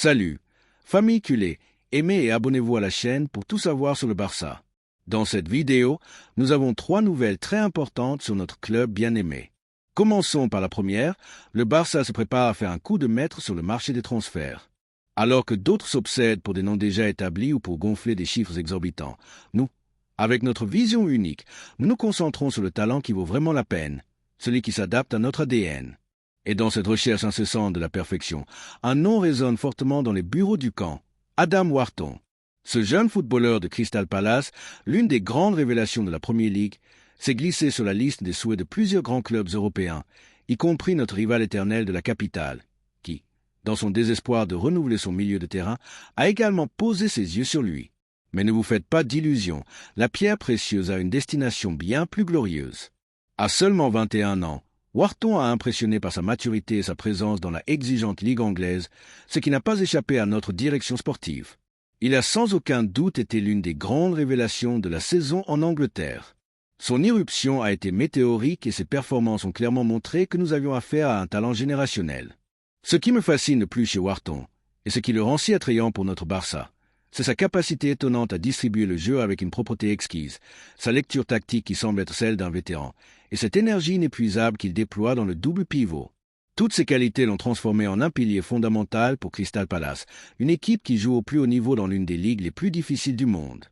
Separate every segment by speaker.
Speaker 1: Salut, famille culée, aimez et abonnez-vous à la chaîne pour tout savoir sur le Barça. Dans cette vidéo, nous avons 3 nouvelles très importantes sur notre club bien-aimé. Commençons par la première, le Barça se prépare à faire un coup de maître sur le marché des transferts. Alors que d'autres s'obsèdent pour des noms déjà établis ou pour gonfler des chiffres exorbitants, nous, avec notre vision unique, nous nous concentrons sur le talent qui vaut vraiment la peine, celui qui s'adapte à notre ADN. Et dans cette recherche incessante de la perfection, un nom résonne fortement dans les bureaux du camp, Adam Wharton. Ce jeune footballeur de Crystal Palace, l'une des grandes révélations de la Premier League, s'est glissé sur la liste des souhaits de plusieurs grands clubs européens, y compris notre rival éternel de la capitale, qui, dans son désespoir de renouveler son milieu de terrain, a également posé ses yeux sur lui. Mais ne vous faites pas d'illusions, la pierre précieuse a une destination bien plus glorieuse. À seulement 21 ans, Wharton a impressionné par sa maturité et sa présence dans la exigeante ligue anglaise, ce qui n'a pas échappé à notre direction sportive. Il a sans aucun doute été l'une des grandes révélations de la saison en Angleterre. Son irruption a été météorique et ses performances ont clairement montré que nous avions affaire à un talent générationnel. Ce qui me fascine le plus chez Wharton, et ce qui le rend si attrayant pour notre Barça, c'est sa capacité étonnante à distribuer le jeu avec une propreté exquise, sa lecture tactique qui semble être celle d'un vétéran, et cette énergie inépuisable qu'il déploie dans le double pivot. Toutes ces qualités l'ont transformé en un pilier fondamental pour Crystal Palace, une équipe qui joue au plus haut niveau dans l'une des ligues les plus difficiles du monde.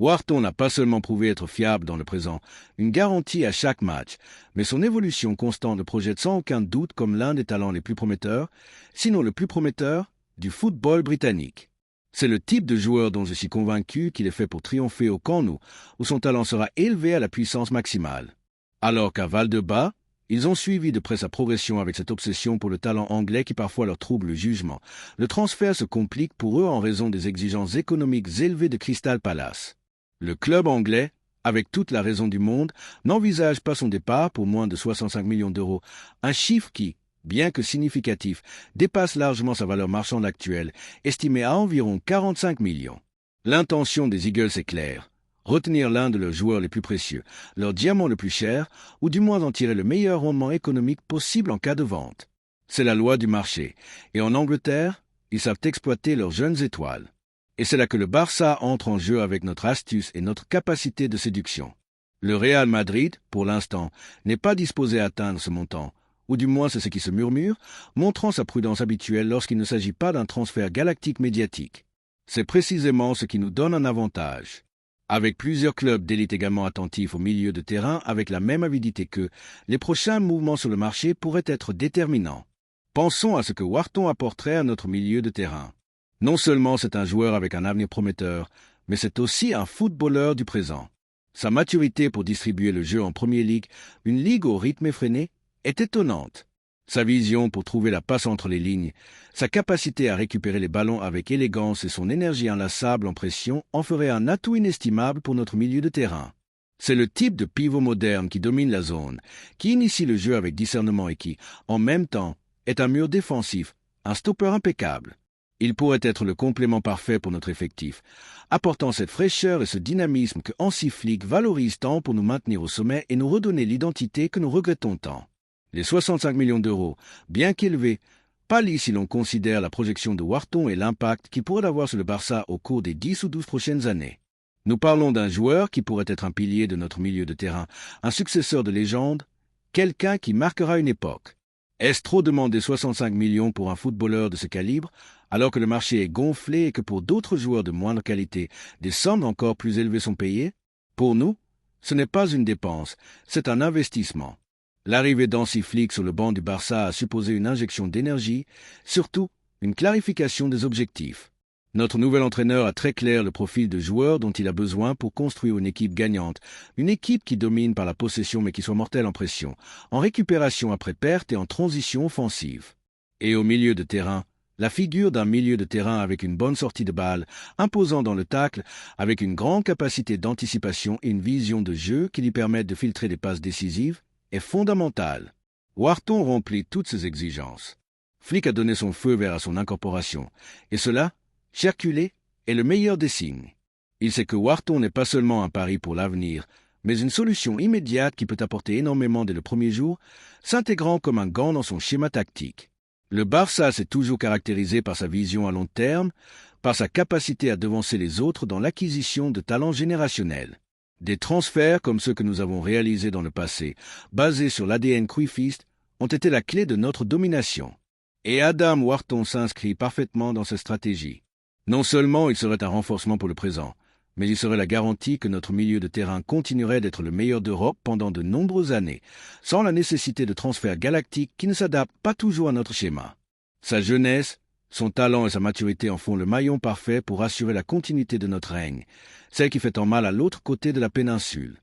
Speaker 1: Wharton n'a pas seulement prouvé être fiable dans le présent, une garantie à chaque match, mais son évolution constante le projette sans aucun doute comme l'un des talents les plus prometteurs, sinon le plus prometteur, du football britannique. C'est le type de joueur dont je suis convaincu qu'il est fait pour triompher au Camp Nou, où son talent sera élevé à la puissance maximale. Alors qu'à Val-de-Bas, ils ont suivi de près sa progression avec cette obsession pour le talent anglais qui parfois leur trouble le jugement. Le transfert se complique pour eux en raison des exigences économiques élevées de Crystal Palace. Le club anglais, avec toute la raison du monde, n'envisage pas son départ pour moins de 65 millions d'euros, un chiffre qui, bien que significatif, dépasse largement sa valeur marchande actuelle, estimée à environ 45 millions. L'intention des Eagles est claire. Retenir l'un de leurs joueurs les plus précieux, leur diamant le plus cher, ou du moins en tirer le meilleur rendement économique possible en cas de vente. C'est la loi du marché, et en Angleterre, ils savent exploiter leurs jeunes étoiles. Et c'est là que le Barça entre en jeu avec notre astuce et notre capacité de séduction. Le Real Madrid, pour l'instant, n'est pas disposé à atteindre ce montant, ou du moins c'est ce qui se murmure, montrant sa prudence habituelle lorsqu'il ne s'agit pas d'un transfert galactique médiatique. C'est précisément ce qui nous donne un avantage. Avec plusieurs clubs d'élite également attentifs au milieu de terrain avec la même avidité qu'eux, les prochains mouvements sur le marché pourraient être déterminants. Pensons à ce que Wharton apporterait à notre milieu de terrain. Non seulement c'est un joueur avec un avenir prometteur, mais c'est aussi un footballeur du présent. Sa maturité pour distribuer le jeu en Premier League, une ligue au rythme effréné, est étonnante. Sa vision pour trouver la passe entre les lignes, sa capacité à récupérer les ballons avec élégance et son énergie inlassable en pression en feraient un atout inestimable pour notre milieu de terrain. C'est le type de pivot moderne qui domine la zone, qui initie le jeu avec discernement et qui, en même temps, est un mur défensif, un stopper impeccable. Il pourrait être le complément parfait pour notre effectif, apportant cette fraîcheur et ce dynamisme que Hansi Flick valorise tant pour nous maintenir au sommet et nous redonner l'identité que nous regrettons tant. Les 65 millions d'euros, bien qu'élevés, pâlissent si l'on considère la projection de Wharton et l'impact qu'il pourrait avoir sur le Barça au cours des 10 ou 12 prochaines années. Nous parlons d'un joueur qui pourrait être un pilier de notre milieu de terrain, un successeur de légende, quelqu'un qui marquera une époque. Est-ce trop demander 65 millions pour un footballeur de ce calibre, alors que le marché est gonflé et que pour d'autres joueurs de moindre qualité, des sommes encore plus élevées sont payées? Pour nous, ce n'est pas une dépense, c'est un investissement. L'arrivée d'Hansi Flick sur le banc du Barça a supposé une injection d'énergie, surtout une clarification des objectifs. Notre nouvel entraîneur a très clair le profil de joueur dont il a besoin pour construire une équipe gagnante, une équipe qui domine par la possession mais qui soit mortelle en pression, en récupération après perte et en transition offensive. Et au milieu de terrain, la figure d'un milieu de terrain avec une bonne sortie de balle, imposant dans le tacle, avec une grande capacité d'anticipation et une vision de jeu qui lui permettent de filtrer des passes décisives, est fondamentale. Wharton remplit toutes ces exigences. Flick a donné son feu vert à son incorporation, et cela, cher culé, est le meilleur des signes. Il sait que Wharton n'est pas seulement un pari pour l'avenir, mais une solution immédiate qui peut apporter énormément dès le premier jour, s'intégrant comme un gant dans son schéma tactique. Le Barça s'est toujours caractérisé par sa vision à long terme, par sa capacité à devancer les autres dans l'acquisition de talents générationnels. Des transferts comme ceux que nous avons réalisés dans le passé, basés sur l'ADN cruyffiste, ont été la clé de notre domination. Et Adam Wharton s'inscrit parfaitement dans cette stratégie. Non seulement il serait un renforcement pour le présent, mais il serait la garantie que notre milieu de terrain continuerait d'être le meilleur d'Europe pendant de nombreuses années, sans la nécessité de transferts galactiques qui ne s'adaptent pas toujours à notre schéma. Sa jeunesse, son talent et sa maturité en font le maillon parfait pour assurer la continuité de notre règne, celle qui fait tant mal à l'autre côté de la péninsule.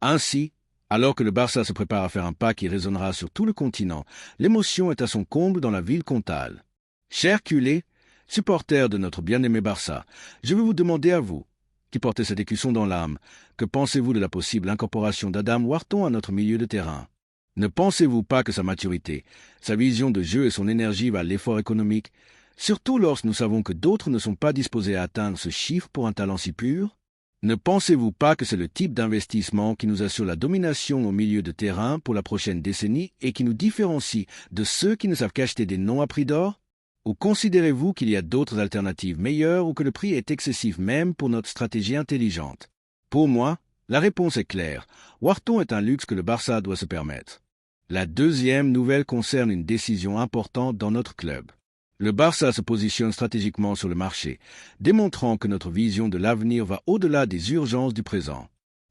Speaker 1: Ainsi, alors que le Barça se prépare à faire un pas qui résonnera sur tout le continent, l'émotion est à son comble dans la ville comtale. Cher culé, supporter de notre bien-aimé Barça, je veux vous demander à vous, qui portez cette écusson dans l'âme, que pensez-vous de la possible incorporation d'Adam Wharton à notre milieu de terrain? Ne pensez-vous pas que sa maturité, sa vision de jeu et son énergie valent l'effort économique, surtout lorsque nous savons que d'autres ne sont pas disposés à atteindre ce chiffre pour un talent si pur? Ne pensez-vous pas que c'est le type d'investissement qui nous assure la domination au milieu de terrain pour la prochaine décennie et qui nous différencie de ceux qui ne savent qu'acheter des noms à prix d'or? Ou considérez-vous qu'il y a d'autres alternatives meilleures ou que le prix est excessif même pour notre stratégie intelligente? Pour moi, la réponse est claire. Wharton est un luxe que le Barça doit se permettre. La deuxième nouvelle concerne une décision importante dans notre club. Le Barça se positionne stratégiquement sur le marché, démontrant que notre vision de l'avenir va au-delà des urgences du présent.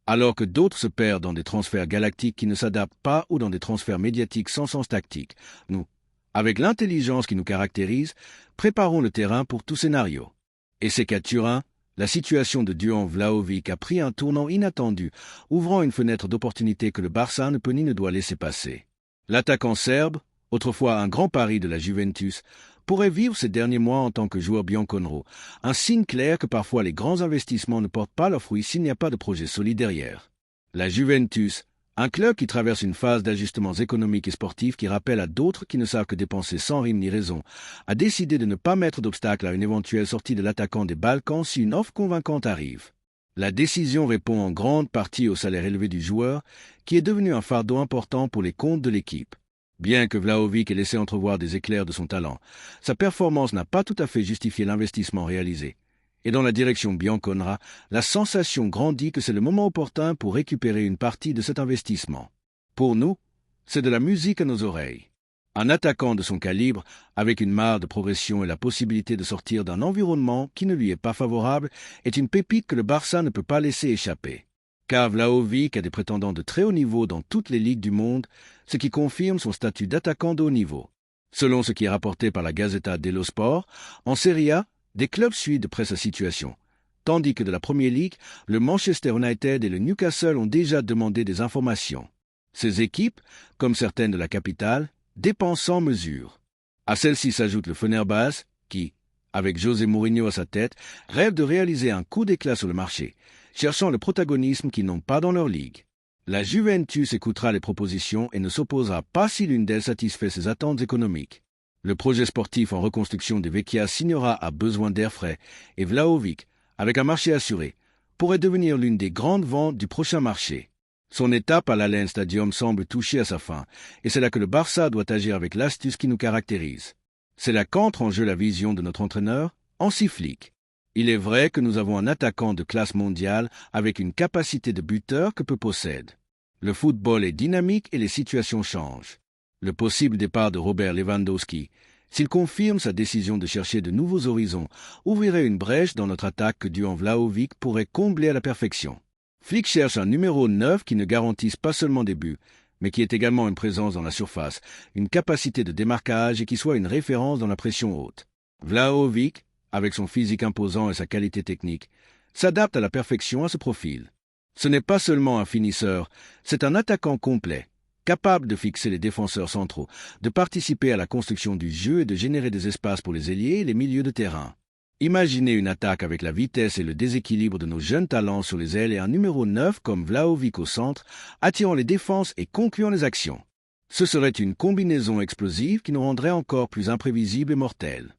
Speaker 1: Alors que d'autres se perdent dans des transferts galactiques qui ne s'adaptent pas ou dans des transferts médiatiques sans sens tactique, nous, avec l'intelligence qui nous caractérise, préparons le terrain pour tout scénario. Et c'est qu'à Turin, la situation de Dusan Vlahovic a pris un tournant inattendu, ouvrant une fenêtre d'opportunité que le Barça ne peut ni ne doit laisser passer. L'attaquant serbe, autrefois un grand pari de la Juventus, pourrait vivre ces derniers mois en tant que joueur bianconero, un signe clair que parfois les grands investissements ne portent pas leurs fruits s'il n'y a pas de projet solide derrière. La Juventus, un club qui traverse une phase d'ajustements économiques et sportifs qui rappelle à d'autres qui ne savent que dépenser sans rime ni raison, a décidé de ne pas mettre d'obstacle à une éventuelle sortie de l'attaquant des Balkans si une offre convaincante arrive. La décision répond en grande partie au salaire élevé du joueur, qui est devenu un fardeau important pour les comptes de l'équipe. Bien que Vlahovic ait laissé entrevoir des éclairs de son talent, sa performance n'a pas tout à fait justifié l'investissement réalisé. Et dans la direction bianconera, la sensation grandit que c'est le moment opportun pour récupérer une partie de cet investissement. Pour nous, c'est de la musique à nos oreilles. Un attaquant de son calibre, avec une marge de progression et la possibilité de sortir d'un environnement qui ne lui est pas favorable, est une pépite que le Barça ne peut pas laisser échapper. Car Vlahovic a des prétendants de très haut niveau dans toutes les ligues du monde, ce qui confirme son statut d'attaquant de haut niveau. Selon ce qui est rapporté par la Gazzetta dello Sport, en Serie A, des clubs suivent de près sa situation, tandis que de la Premier League, le Manchester United et le Newcastle ont déjà demandé des informations. Ces équipes, comme certaines de la capitale, dépensent sans mesure. À celles-ci s'ajoute le Fenerbahçe, qui, avec José Mourinho à sa tête, rêve de réaliser un coup d'éclat sur le marché, cherchant le protagonisme qu'ils n'ont pas dans leur ligue. La Juventus écoutera les propositions et ne s'opposera pas si l'une d'elles satisfait ses attentes économiques. Le projet sportif en reconstruction des Vecchia Signora a besoin d'air frais et Vlahovic, avec un marché assuré, pourrait devenir l'une des grandes ventes du prochain marché. Son étape à l'Allianz Stadium semble toucher à sa fin, et c'est là que le Barça doit agir avec l'astuce qui nous caractérise. C'est là qu'entre en jeu la vision de notre entraîneur, Hansi Flick. Il est vrai que nous avons un attaquant de classe mondiale avec une capacité de buteur que peu possède. Le football est dynamique et les situations changent. Le possible départ de Robert Lewandowski, s'il confirme sa décision de chercher de nouveaux horizons, ouvrirait une brèche dans notre attaque que Dusan Vlahovic pourrait combler à la perfection. Flick cherche un numéro 9 qui ne garantisse pas seulement des buts, mais qui ait également une présence dans la surface, une capacité de démarquage et qui soit une référence dans la pression haute. Vlahovic, avec son physique imposant et sa qualité technique, s'adapte à la perfection à ce profil. Ce n'est pas seulement un finisseur, c'est un attaquant complet, capable de fixer les défenseurs centraux, de participer à la construction du jeu et de générer des espaces pour les ailiers et les milieux de terrain. Imaginez une attaque avec la vitesse et le déséquilibre de nos jeunes talents sur les ailes et un numéro 9 comme Vlahovic au centre, attirant les défenses et concluant les actions. Ce serait une combinaison explosive qui nous rendrait encore plus imprévisibles et mortels.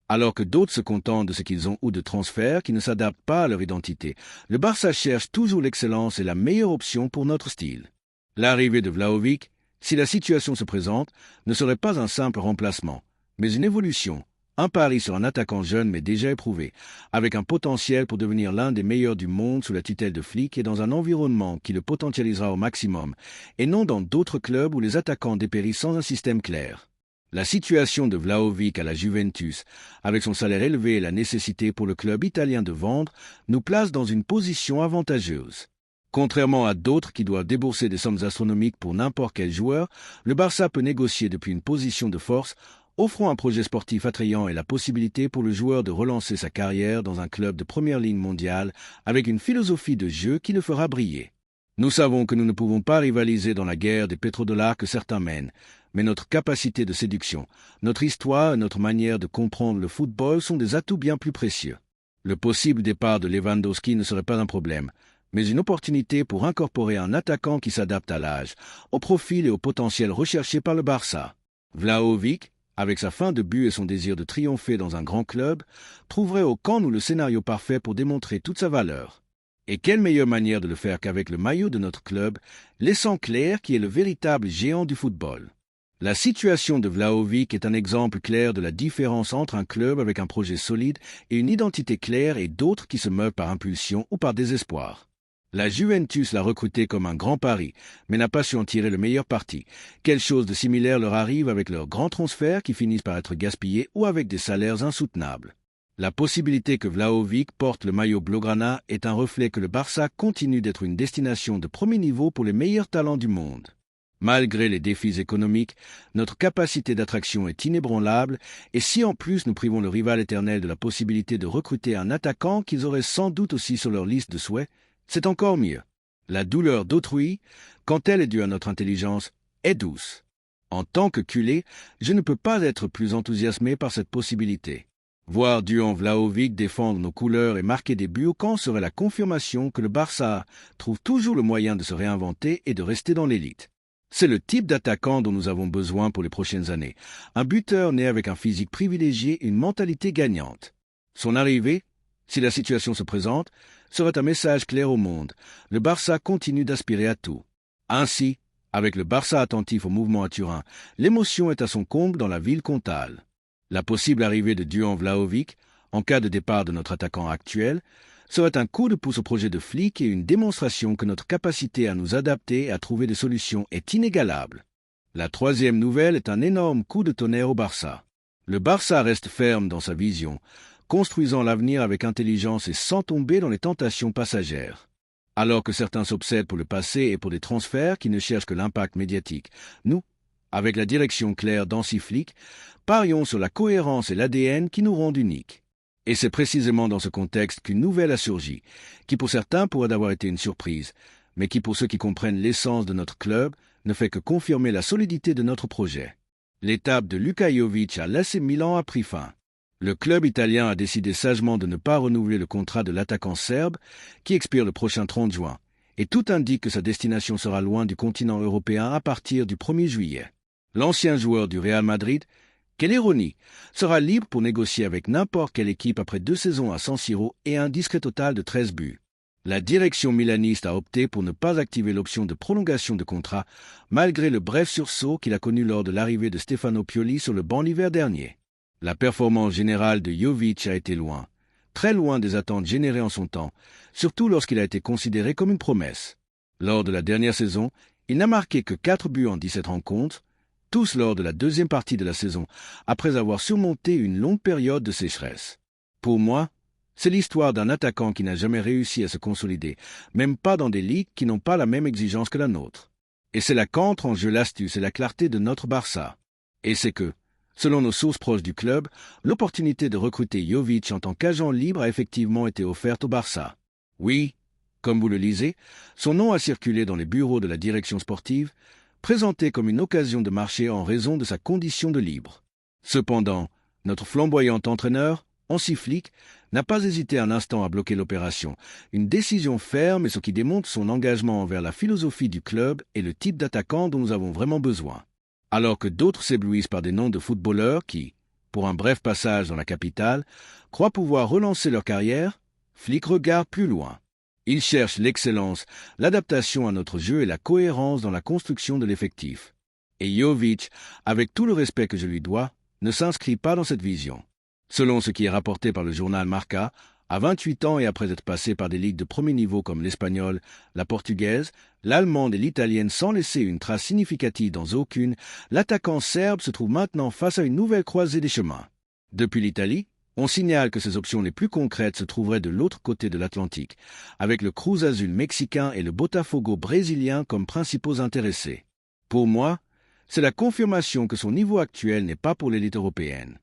Speaker 1: Alors que d'autres se contentent de ce qu'ils ont ou de transferts qui ne s'adaptent pas à leur identité, le Barça cherche toujours l'excellence et la meilleure option pour notre style. L'arrivée de Vlahovic, si la situation se présente, ne serait pas un simple remplacement, mais une évolution. Un pari sur un attaquant jeune mais déjà éprouvé, avec un potentiel pour devenir l'un des meilleurs du monde sous la tutelle de Flick et dans un environnement qui le potentialisera au maximum, et non dans d'autres clubs où les attaquants dépérissent sans un système clair. La situation de Vlahovic à la Juventus, avec son salaire élevé et la nécessité pour le club italien de vendre, nous place dans une position avantageuse. Contrairement à d'autres qui doivent débourser des sommes astronomiques pour n'importe quel joueur, le Barça peut négocier depuis une position de force, offrant un projet sportif attrayant et la possibilité pour le joueur de relancer sa carrière dans un club de première ligne mondiale avec une philosophie de jeu qui le fera briller. Nous savons que nous ne pouvons pas rivaliser dans la guerre des pétrodollars que certains mènent, mais notre capacité de séduction, notre histoire et notre manière de comprendre le football sont des atouts bien plus précieux. Le possible départ de Lewandowski ne serait pas un problème, mais une opportunité pour incorporer un attaquant qui s'adapte à l'âge, au profil et au potentiel recherchés par le Barça. Vlahovic, avec sa fin de but et son désir de triompher dans un grand club, trouverait au camp nous le scénario parfait pour démontrer toute sa valeur. Et quelle meilleure manière de le faire qu'avec le maillot de notre club, laissant clair qui est le véritable géant du football. La situation de Vlahovic est un exemple clair de la différence entre un club avec un projet solide et une identité claire et d'autres qui se meuvent par impulsion ou par désespoir. La Juventus l'a recruté comme un grand pari, mais n'a pas su en tirer le meilleur parti. Quelque chose de similaire leur arrive avec leurs grands transferts qui finissent par être gaspillés ou avec des salaires insoutenables. La possibilité que Vlahovic porte le maillot blaugrana est un reflet que le Barça continue d'être une destination de premier niveau pour les meilleurs talents du monde. Malgré les défis économiques, notre capacité d'attraction est inébranlable et si en plus nous privons le rival éternel de la possibilité de recruter un attaquant qu'ils auraient sans doute aussi sur leur liste de souhaits, c'est encore mieux. La douleur d'autrui, quand elle est due à notre intelligence, est douce. En tant que culé, je ne peux pas être plus enthousiasmé par cette possibilité. Voir Duhan Vlahovic défendre nos couleurs et marquer des buts au camp serait la confirmation que le Barça trouve toujours le moyen de se réinventer et de rester dans l'élite. C'est le type d'attaquant dont nous avons besoin pour les prochaines années. Un buteur né avec un physique privilégié et une mentalité gagnante. Son arrivée, si la situation se présente, serait un message clair au monde. Le Barça continue d'aspirer à tout. Ainsi, avec le Barça attentif au mouvement à Turin, l'émotion est à son comble dans la ville comtale. La possible arrivée de Duhan Vlahovic, en cas de départ de notre attaquant actuel, serait un coup de pouce au projet de Flick et une démonstration que notre capacité à nous adapter et à trouver des solutions est inégalable. La troisième nouvelle est un énorme coup de tonnerre au Barça. Le Barça reste ferme dans sa vision, construisant l'avenir avec intelligence et sans tomber dans les tentations passagères. Alors que certains s'obsèdent pour le passé et pour des transferts qui ne cherchent que l'impact médiatique, nous, avec la direction claire d'Hansi Flick, parions sur la cohérence et l'ADN qui nous rendent uniques. Et c'est précisément dans ce contexte qu'une nouvelle a surgi, qui pour certains pourrait avoir été une surprise, mais qui pour ceux qui comprennent l'essence de notre club ne fait que confirmer la solidité de notre projet. L'étape de Luka Jovic à l'AC Milan a pris fin. Le club italien a décidé sagement de ne pas renouveler le contrat de l'attaquant serbe, qui expire le prochain 30 juin, et tout indique que sa destination sera loin du continent européen à partir du 1er juillet. L'ancien joueur du Real Madrid, quelle ironie, sera libre pour négocier avec n'importe quelle équipe après 2 saisons à San Siro et un discret total de 13 buts. La direction milaniste a opté pour ne pas activer l'option de prolongation de contrat, malgré le bref sursaut qu'il a connu lors de l'arrivée de Stefano Pioli sur le banc l'hiver dernier. La performance générale de Jovic a été loin, très loin des attentes générées en son temps, surtout lorsqu'il a été considéré comme une promesse. Lors de la dernière saison, il n'a marqué que 4 buts en 17 rencontres, tous lors de la deuxième partie de la saison, après avoir surmonté une longue période de sécheresse. Pour moi, c'est l'histoire d'un attaquant qui n'a jamais réussi à se consolider, même pas dans des ligues qui n'ont pas la même exigence que la nôtre. Et c'est là qu'entre en jeu l'astuce et la clarté de notre Barça. Et c'est que, selon nos sources proches du club, l'opportunité de recruter Jovic en tant qu'agent libre a effectivement été offerte au Barça. Oui, comme vous le lisez, son nom a circulé dans les bureaux de la direction sportive, présenté comme une occasion de marché en raison de sa condition de libre. Cependant, notre flamboyant entraîneur, Hansi Flick, n'a pas hésité un instant à bloquer l'opération, une décision ferme et ce qui démontre son engagement envers la philosophie du club et le type d'attaquant dont nous avons vraiment besoin. Alors que d'autres s'éblouissent par des noms de footballeurs qui, pour un bref passage dans la capitale, croient pouvoir relancer leur carrière, Flick regarde plus loin. Il cherche l'excellence, l'adaptation à notre jeu et la cohérence dans la construction de l'effectif. Et Jovic, avec tout le respect que je lui dois, ne s'inscrit pas dans cette vision. Selon ce qui est rapporté par le journal Marca, à 28 ans et après être passé par des ligues de premier niveau comme l'espagnole, la portugaise, l'allemande et l'italienne sans laisser une trace significative dans aucune, l'attaquant serbe se trouve maintenant face à une nouvelle croisée des chemins. Depuis l'Italie, on signale que ses options les plus concrètes se trouveraient de l'autre côté de l'Atlantique, avec le Cruz Azul mexicain et le Botafogo brésilien comme principaux intéressés. Pour moi, c'est la confirmation que son niveau actuel n'est pas pour l'élite européenne.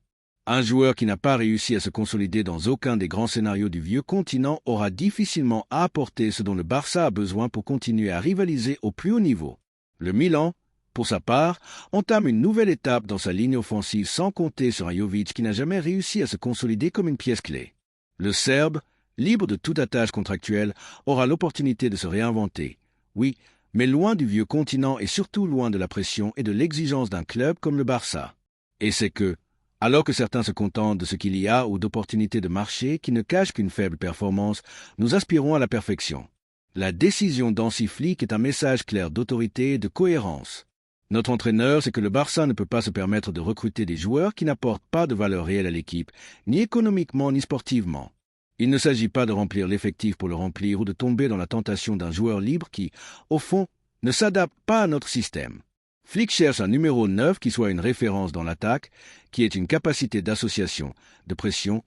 Speaker 1: Un joueur qui n'a pas réussi à se consolider dans aucun des grands scénarios du vieux continent aura difficilement à apporter ce dont le Barça a besoin pour continuer à rivaliser au plus haut niveau. Le Milan, pour sa part, entame une nouvelle étape dans sa ligne offensive sans compter sur un Jovic qui n'a jamais réussi à se consolider comme une pièce clé. Le Serbe, libre de toute attache contractuelle, aura l'opportunité de se réinventer. Oui, mais loin du vieux continent et surtout loin de la pression et de l'exigence d'un club comme le Barça. Et c'est que, alors que certains se contentent de ce qu'il y a ou d'opportunités de marché qui ne cachent qu'une faible performance, nous aspirons à la perfection. La décision d'Hansi Flick est un message clair d'autorité et de cohérence. Notre entraîneur sait que le Barça ne peut pas se permettre de recruter des joueurs qui n'apportent pas de valeur réelle à l'équipe, ni économiquement ni sportivement. Il ne s'agit pas de remplir l'effectif pour le remplir ou de tomber dans la tentation d'un joueur libre qui, au fond, ne s'adapte pas à notre système. Flick cherche un numéro 9 qui soit une référence dans l'attaque, qui ait une capacité d'association, de pression,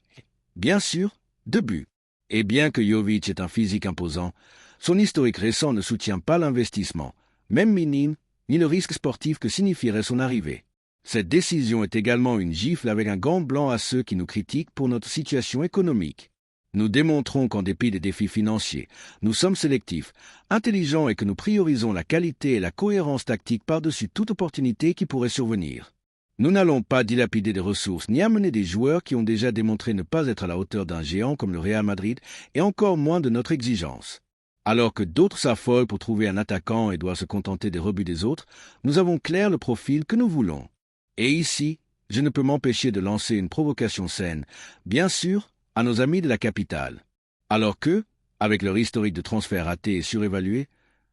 Speaker 1: bien sûr, de but. Et bien que Jovic ait un physique imposant, son historique récent ne soutient pas l'investissement, même minime, ni le risque sportif que signifierait son arrivée. Cette décision est également une gifle avec un gant blanc à ceux qui nous critiquent pour notre situation économique. Nous démontrons qu'en dépit des défis financiers, nous sommes sélectifs, intelligents et que nous priorisons la qualité et la cohérence tactique par-dessus toute opportunité qui pourrait survenir. Nous n'allons pas dilapider des ressources ni amener des joueurs qui ont déjà démontré ne pas être à la hauteur d'un géant comme le Real Madrid et encore moins de notre exigence. Alors que d'autres s'affolent pour trouver un attaquant et doivent se contenter des rebuts des autres, nous avons clair le profil que nous voulons. Et ici, je ne peux m'empêcher de lancer une provocation saine, bien sûr, à nos amis de la capitale. Alors que, avec leur historique de transfert raté et surévalué,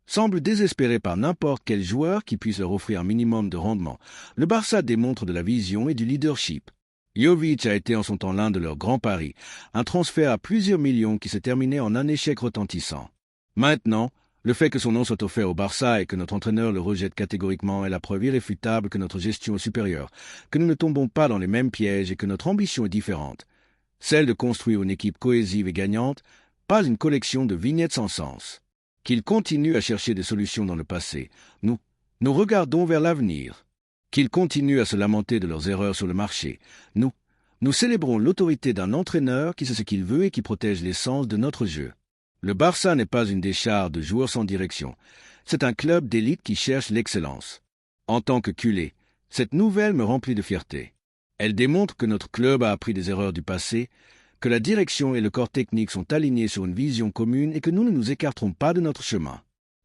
Speaker 1: semblent désespérés par n'importe quel joueur qui puisse leur offrir un minimum de rendement, le Barça démontre de la vision et du leadership. Jovic a été en son temps l'un de leurs grands paris, un transfert à plusieurs millions qui s'est terminé en un échec retentissant. Maintenant, le fait que son nom soit offert au Barça et que notre entraîneur le rejette catégoriquement est la preuve irréfutable que notre gestion est supérieure, que nous ne tombons pas dans les mêmes pièges et que notre ambition est différente. Celle de construire une équipe cohésive et gagnante, pas une collection de vignettes sans sens. Qu'il continue à chercher des solutions dans le passé, nous regardons vers l'avenir. Qu'il continue à se lamenter de leurs erreurs sur le marché, nous célébrons l'autorité d'un entraîneur qui sait ce qu'il veut et qui protège l'essence de notre jeu. Le Barça n'est pas une décharge de joueurs sans direction. C'est un club d'élite qui cherche l'excellence. En tant que culé, cette nouvelle me remplit de fierté. Elle démontre que notre club a appris des erreurs du passé, que la direction et le corps technique sont alignés sur une vision commune et que nous ne nous écarterons pas de notre chemin.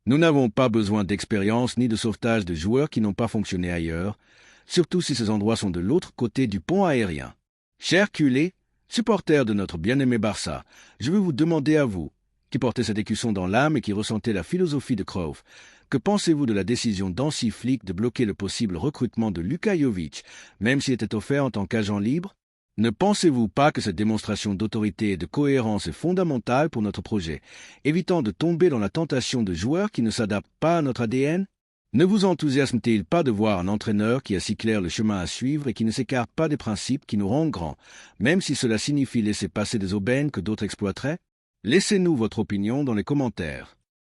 Speaker 1: Nous n'avons pas besoin d'expérience ni de sauvetage de joueurs qui n'ont pas fonctionné ailleurs, surtout si ces endroits sont de l'autre côté du pont aérien. Chers culés, supporters de notre bien-aimé Barça, je veux vous demander à vous, qui portez cet écusson dans l'âme et qui ressentez la philosophie de Cruyff, que pensez-vous de la décision d'Hansi Flick de bloquer le possible recrutement de Luka Jovic, même s'il était offert en tant qu'agent libre? Ne pensez-vous pas que cette démonstration d'autorité et de cohérence est fondamentale pour notre projet, évitant de tomber dans la tentation de joueurs qui ne s'adaptent pas à notre ADN? Ne vous enthousiasme-t-il pas de voir un entraîneur qui a si clair le chemin à suivre et qui ne s'écarte pas des principes qui nous rendent grands, même si cela signifie laisser passer des aubaines que d'autres exploiteraient? Laissez-nous votre opinion dans les commentaires.